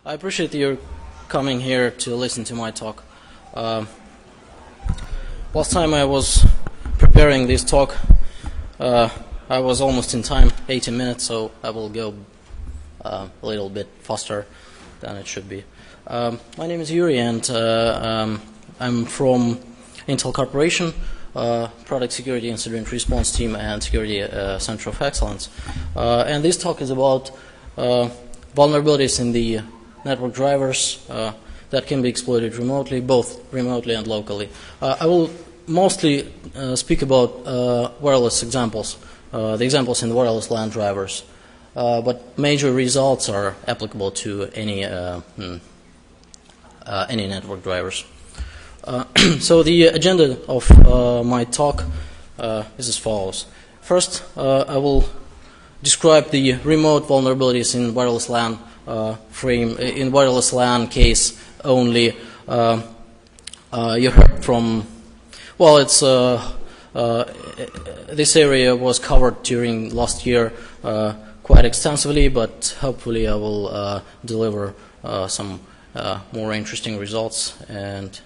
I appreciate you coming here to listen to my talk. Last time I was preparing this talk, I was almost in time, 18 minutes, so I will go a little bit faster than it should be. My name is Yuri, and I'm from Intel Corporation, Product Security Incident Response Team and Security Center of Excellence. And this talk is about vulnerabilities in the network drivers that can be exploited remotely, both remotely and locally. I will mostly speak about wireless examples, the examples in wireless LAN drivers, but major results are applicable to any network drivers. So the agenda of my talk is as follows. First, I will describe the remote vulnerabilities in wireless LAN in wireless LAN case only. You heard from, well, it's this area was covered during last year quite extensively, but hopefully I will deliver some more interesting results, and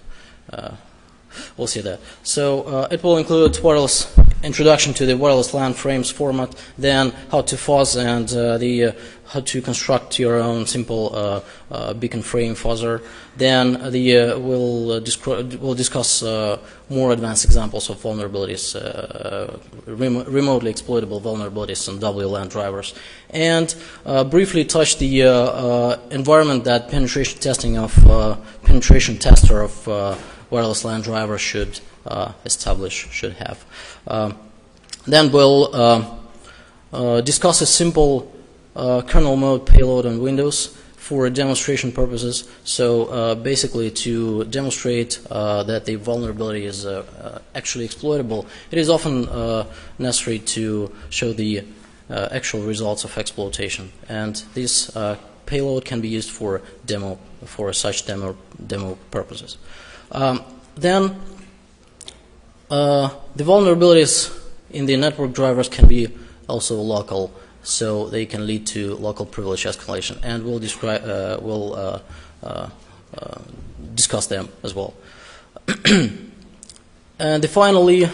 we'll see that. So it will include wireless introduction to the wireless LAN frames format, then how to fuzz and how to construct your own simple beacon frame fuzzer. Then we'll discuss more advanced examples of vulnerabilities, remotely exploitable vulnerabilities in WLAN drivers, and briefly touch the environment that penetration tester of wireless LAN drivers should should have. Then we'll discuss a simple kernel mode payload on Windows for demonstration purposes. So basically, to demonstrate that the vulnerability is actually exploitable, it is often necessary to show the actual results of exploitation, and this payload can be used for such demo purposes. Then the vulnerabilities in the network drivers can be also local, so they can lead to local privilege escalation, and we'll discuss them as well. And finally,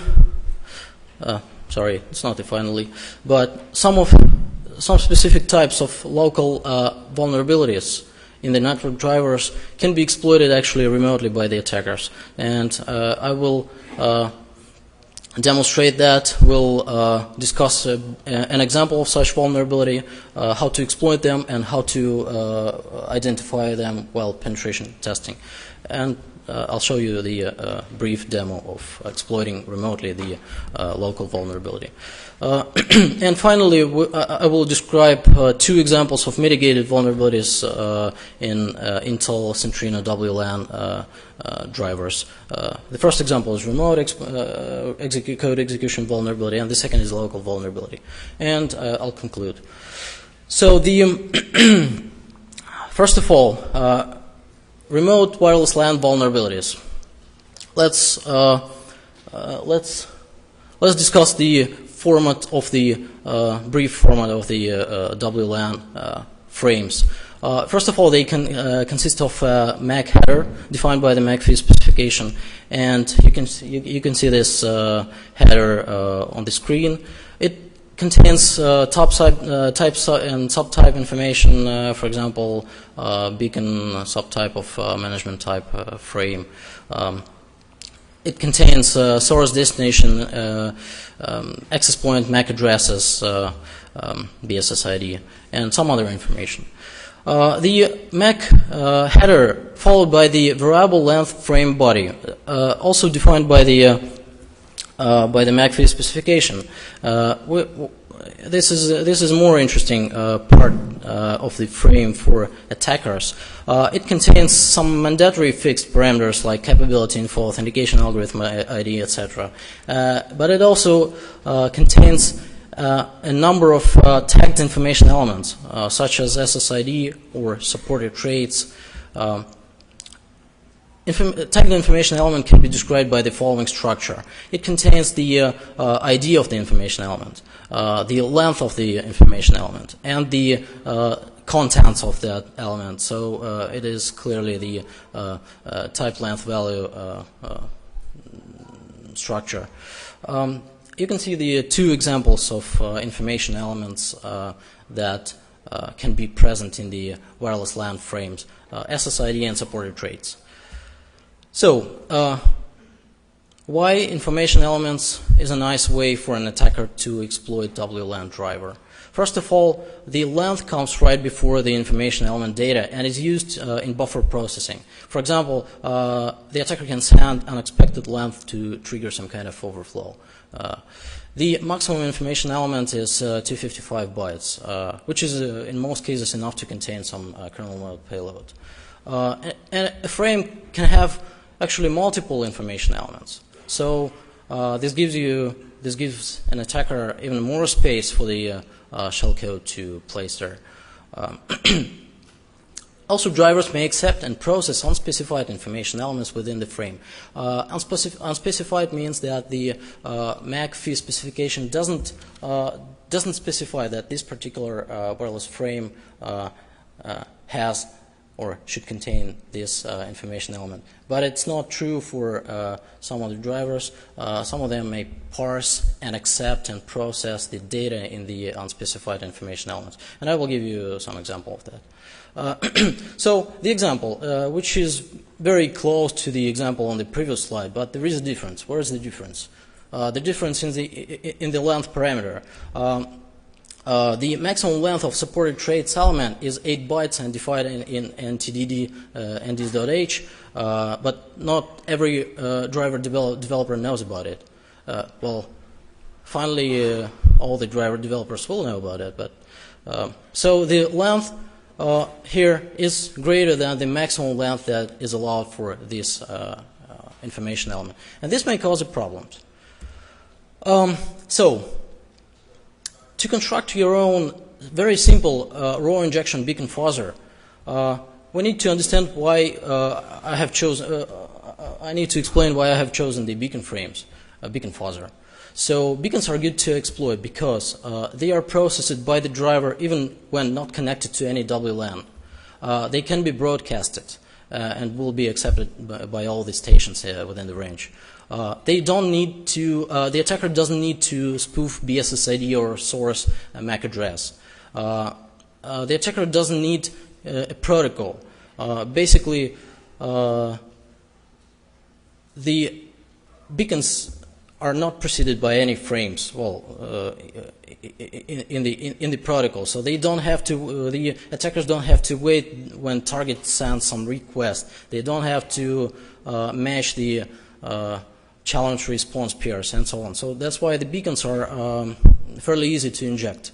sorry, it's not the finally, but some specific types of local vulnerabilities in the network drivers can be exploited actually remotely by the attackers, and I will demonstrate that. We'll discuss an example of such vulnerability, how to exploit them, and how to identify them while penetration testing. And I'll show you the brief demo of exploiting remotely the local vulnerability. And finally, I will describe two examples of mitigated vulnerabilities in Intel Centrino WLAN drivers. The first example is remote code execution vulnerability, and the second is local vulnerability. And I'll conclude. So the first of all, remote wireless LAN vulnerabilities. Let's discuss the format of the brief format of the WLAN frames. First of all, they can consist of a MAC header defined by the MAC-V specification, and you can see this header on the screen. It contains type and subtype information, for example, beacon subtype of management type frame. It contains source, destination, access point, MAC addresses, BSSID, and some other information. The MAC header followed by the variable length frame body, also defined by the MAC-V specification. This is more interesting part of the frame for attackers. It contains some mandatory fixed parameters like capability info, authentication algorithm ID, etc. But it also contains a number of tagged information elements, such as SSID or supported traits. Tagged information element can be described by the following structure. It contains the ID of the information element, the length of the information element, and the contents of that element. So it is clearly the type length value structure. You can see the two examples of information elements that can be present in the wireless LAN frames, SSID and supported traits. So, why information elements is a nice way for an attacker to exploit WLAN driver? First of all, the length comes right before the information element data and is used in buffer processing. For example, the attacker can send unexpected length to trigger some kind of overflow. The maximum information element is 255 bytes, which is in most cases enough to contain some kernel mode payload. And a frame can have actually multiple information elements. So this gives an attacker even more space for the shellcode to place there. Also, drivers may accept and process unspecified information elements within the frame. Unspecified means that the MAC-PHY specification doesn't specify that this particular wireless frame has or should contain this information element. But it's not true for some of the drivers. Some of them may parse and accept and process the data in the unspecified information elements. And I will give you some example of that. So the example, which is very close to the example on the previous slide, but there is a difference. Where is the difference? The difference in the length parameter. The maximum length of supported traits element is 8 bytes and defined in NTDD NDs.h, but not every driver developer knows about it. Well, finally, all the driver developers will know about it. But so the length here is greater than the maximum length that is allowed for this information element, and this may cause problems. So, to construct your own very simple raw injection beacon fuzzer, we need to understand why I have chosen. I need to explain why I have chosen the beacon frames, beacon fuzzer. So beacons are good to exploit because they are processed by the driver even when not connected to any WLAN. They can be broadcasted and will be accepted by all the stations within the range. They don't need to. The attacker doesn't need to spoof BSSID or source MAC address. The attacker doesn't need a protocol. Basically, the beacons are not preceded by any frames. Well, in the protocol, so they don't have to. The attackers don't have to wait when target sends some request. They don't have to match the challenge response pairs and so on. So that's why the beacons are fairly easy to inject.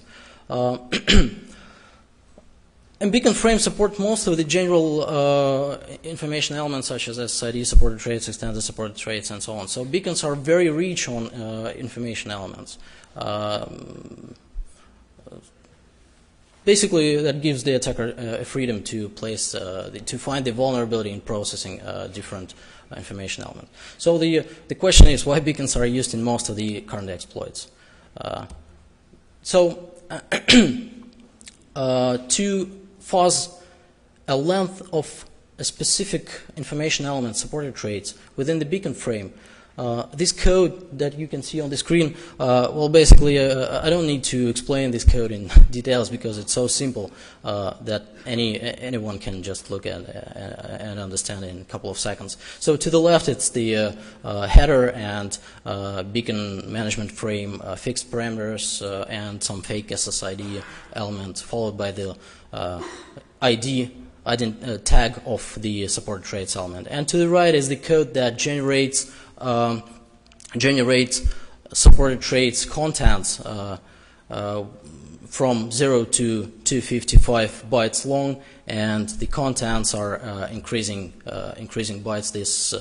And beacon frames support most of the general information elements such as SSID supported traits, extended supported traits, and so on. So beacons are very rich on information elements. Basically, that gives the attacker a freedom to place, to find the vulnerability in processing different information elements. So the question is why beacons are used in most of the current exploits. To fuzz a length of a specific information element supported traits within the beacon frame, this code that you can see on the screen, well, basically, I don't need to explain this code in details because it's so simple that anyone can just look at and understand in a couple of seconds. So to the left, it's the header and beacon management frame, fixed parameters, and some fake SSID element, followed by the ID tag of the supported traits element. And to the right is the code that generates supported traits contents from 0 to 255 bytes long, and the contents are increasing bytes. This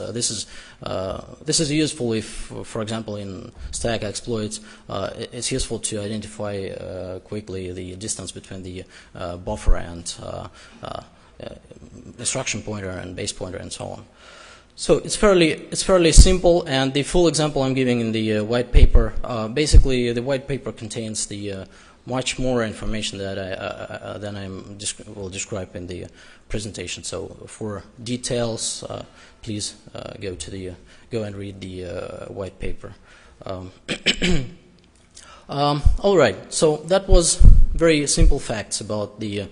is useful if, for example, in stack exploits, it's useful to identify quickly the distance between the buffer and instruction pointer and base pointer and so on. So it's fairly simple, and the full example I'm giving in the white paper. Basically, the white paper contains the much more information that than I will describe in the presentation. So for details, please go and read the white paper. All right, so that was very simple facts about the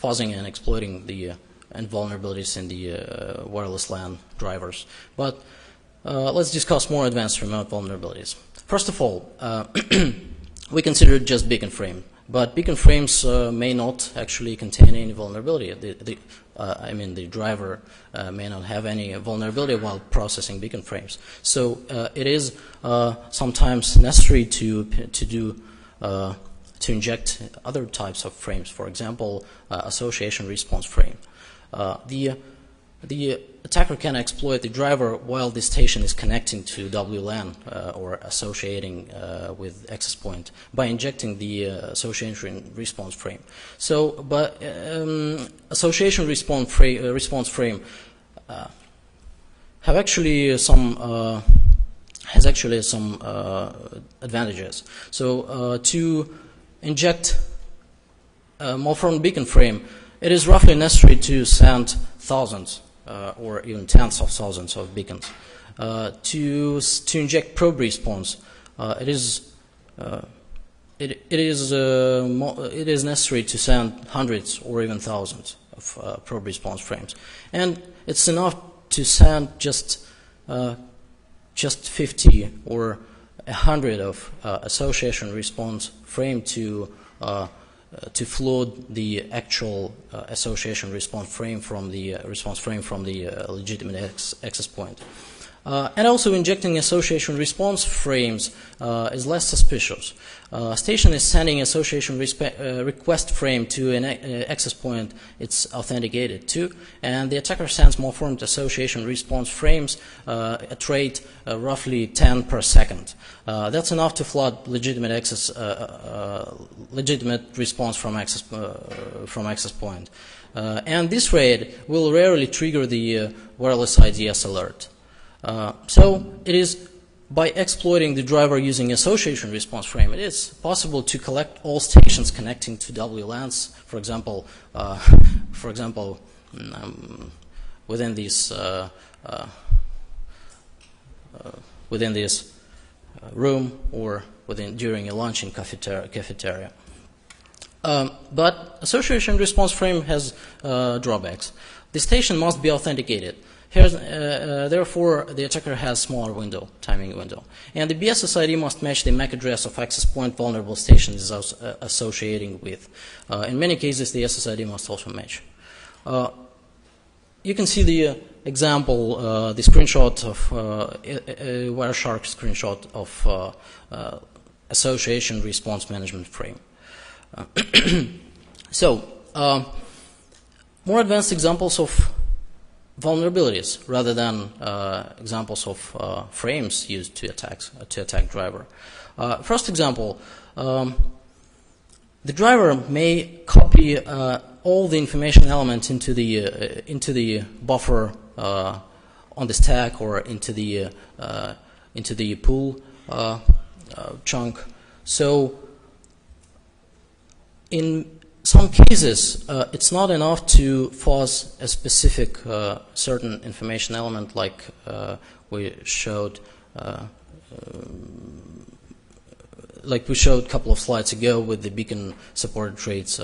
fuzzing and exploiting the and vulnerabilities in the wireless LAN drivers. But let's discuss more advanced remote vulnerabilities. First of all, we considered just beacon frame, but beacon frames may not actually contain any vulnerability. The driver may not have any vulnerability while processing beacon frames. So it is sometimes necessary to inject other types of frames. For example, association response frame. The attacker can exploit the driver while the station is connecting to WLAN or associating with access point by injecting the association response frame. So, but association response frame has actually some advantages. So, to inject a malformed beacon frame, it is roughly necessary to send thousands or even tens of thousands of beacons. To inject probe response, it is necessary to send hundreds or even thousands of probe response frames, and it's enough to send just 50 or 100 of association response frame to float the actual association response frame from the legitimate access point. And also injecting association response frames is less suspicious. Station is sending association request frame to an access point it's authenticated to, and the attacker sends malformed association response frames at rate roughly 10 per second. That's enough to flood legitimate response from access point. And this rate will rarely trigger the wireless IDS alert. So it is by exploiting the driver using association response frame, it is possible to collect all stations connecting to WLANs. For example, within this room or during a lunch in cafeteria. But association response frame has drawbacks. The station must be authenticated. Therefore, the attacker has smaller timing window. And the BSSID must match the MAC address of access point vulnerable station is associating with. In many cases, the SSID must also match. You can see the example, the screenshot of Wireshark screenshot of association response management frame. So, more advanced examples of vulnerabilities rather than examples of frames used to attack driver. First example, the driver may copy all the information elements into the buffer on the stack or into the pool chunk. So in some cases, it's not enough to fuzz a specific certain information element, like we showed a couple of slides ago with the beacon supported traits